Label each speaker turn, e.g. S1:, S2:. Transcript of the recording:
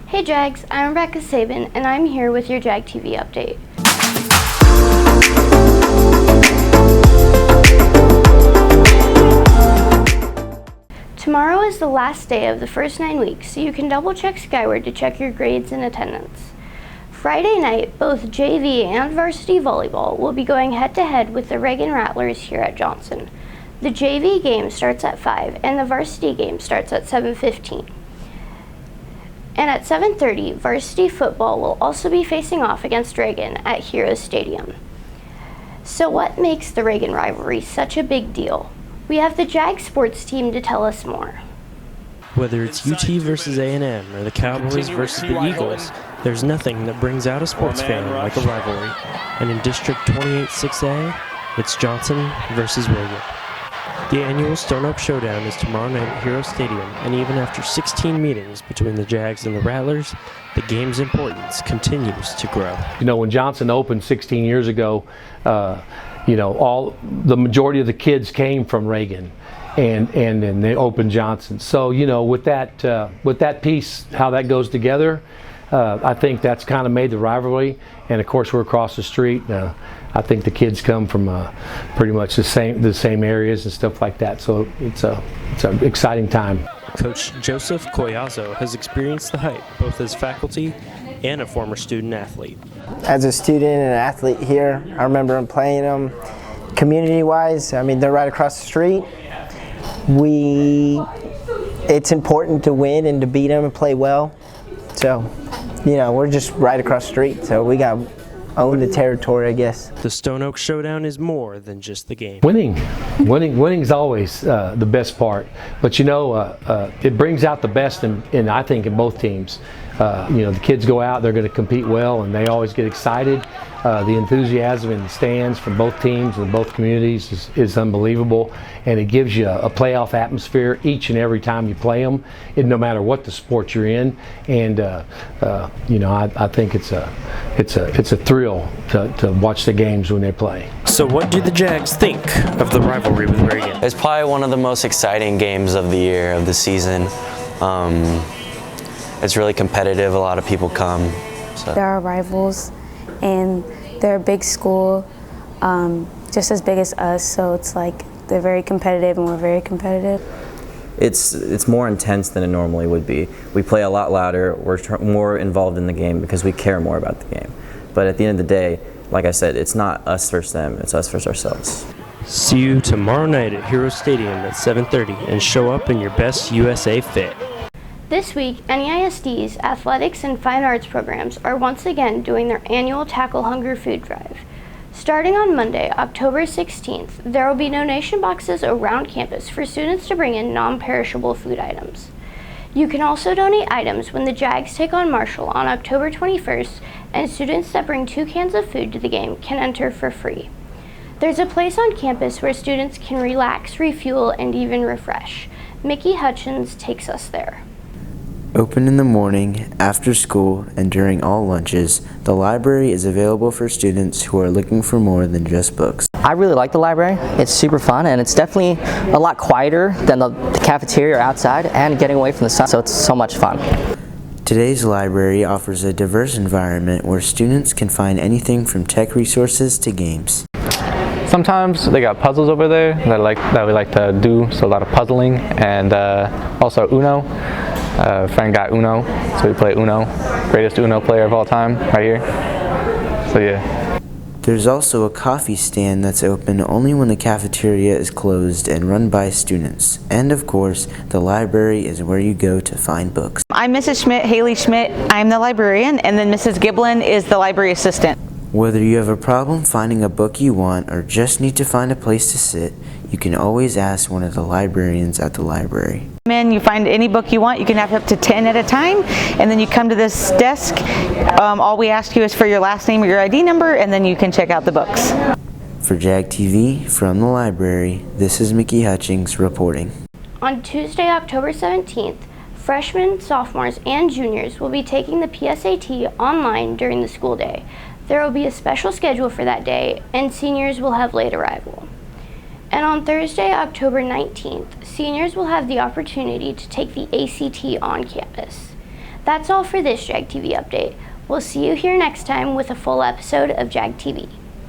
S1: Hey Jags, I'm Rebecca Sabin and I'm here with your JAG TV update. Tomorrow is the last day of the first 9 weeks, so you can double check Skyward to check your grades and attendance. Friday night, both JV and varsity volleyball will be going head-to-head with the Reagan Rattlers here at Johnson. The JV game starts at 5 and the varsity game starts at 7:15. And at 7:30, varsity football will also be facing off against Reagan at Heroes Stadium. So what makes the Reagan rivalry such a big deal? We have the JAG sports team to tell us more.
S2: Whether it's UT versus A&M or the Cowboys versus the Eagles, there's nothing that brings out a sports fan like a rivalry. And in District 28-6A, it's Johnson versus Reagan. The annual Stone Oak Showdown is tomorrow night at Hero Stadium, and even after 16 meetings between the Jags and the Rattlers, the game's importance continues to grow.
S3: You know, when Johnson opened 16 years ago, the majority of the kids came from Reagan, and they opened Johnson. So with that piece, how that goes together, I think that's kind of made the rivalry. And of course, we're across the street. I think the kids come from pretty much the same areas and stuff like that. So it's an exciting time.
S2: Coach Joseph Collazo has experienced the hype both as faculty and a former student athlete.
S4: As a student and an athlete here, I remember them playing them community-wise. I mean, they're right across the street. It's important to win and to beat them and play well. So, we're just right across the street. So we got to own the territory, I guess.
S2: The Stone Oak Showdown is more than just the game.
S3: Winning's always the best part. But it brings out the best I think in both teams. The kids go out, they're going to compete well, and they always get excited. The enthusiasm in the stands from both teams and both communities is unbelievable, and it gives you a playoff atmosphere each and every time you play them, no matter what the sport you're in. And I think it's a thrill to watch the games when they play.
S2: So what do the Jags think of the rivalry with Reagan?
S5: It's probably one of the most exciting games of the year, of the season. It's really competitive. A lot of people come. So.
S6: There are rivals, and they're a big school, just as big as us. So it's like they're very competitive, and we're very competitive.
S7: It's more intense than it normally would be. We play a lot louder. We're more involved in the game because we care more about the game. But at the end of the day, like I said, it's not us versus them. It's us versus ourselves.
S2: See you tomorrow night at Hero Stadium at 7:30, and show up in your best USA fit.
S1: This week, NEISD's athletics and fine arts programs are once again doing their annual Tackle Hunger food drive. Starting on Monday, October 16th, there will be donation boxes around campus for students to bring in non-perishable food items. You can also donate items when the Jags take on Marshall on October 21st, and students that bring 2 cans of food to the game can enter for free. There's a place on campus where students can relax, refuel, and even refresh. Mickey Hutchins takes us there.
S8: Open in the morning, after school, and during all lunches, the library is available for students who are looking for more than just books.
S9: I really like the library. It's super fun, and it's definitely a lot quieter than the cafeteria or outside, and getting away from the sun, so it's so much fun.
S8: Today's library offers a diverse environment where students can find anything from tech resources to games.
S10: Sometimes they got puzzles over there that we like to do, so a lot of puzzling, and also Uno. A friend got Uno, so we play Uno. Greatest Uno player of all time, right here. So yeah.
S8: There's also a coffee stand that's open only when the cafeteria is closed and run by students. And of course, the library is where you go to find books.
S11: I'm Mrs. Schmidt, Haley Schmidt. I'm the librarian, and then Mrs. Giblin is the library assistant.
S8: Whether you have a problem finding a book you want or just need to find a place to sit, you can always ask one of the librarians at the library.
S11: You find any book you want. You can have up to 10 at a time, and then you come to this desk. All we ask you is for your last name or your ID number, and then you can check out the books.
S8: For JAG TV from the library, this is Mickey Hutchings reporting.
S1: On Tuesday, October 17th, freshmen, sophomores, and juniors will be taking the PSAT online during the school day. There will be a special schedule for that day, and seniors will have late arrival. And on Thursday, October 19th, seniors will have the opportunity to take the ACT on campus. That's all for this JAG TV update. We'll see you here next time with a full episode of JAG TV.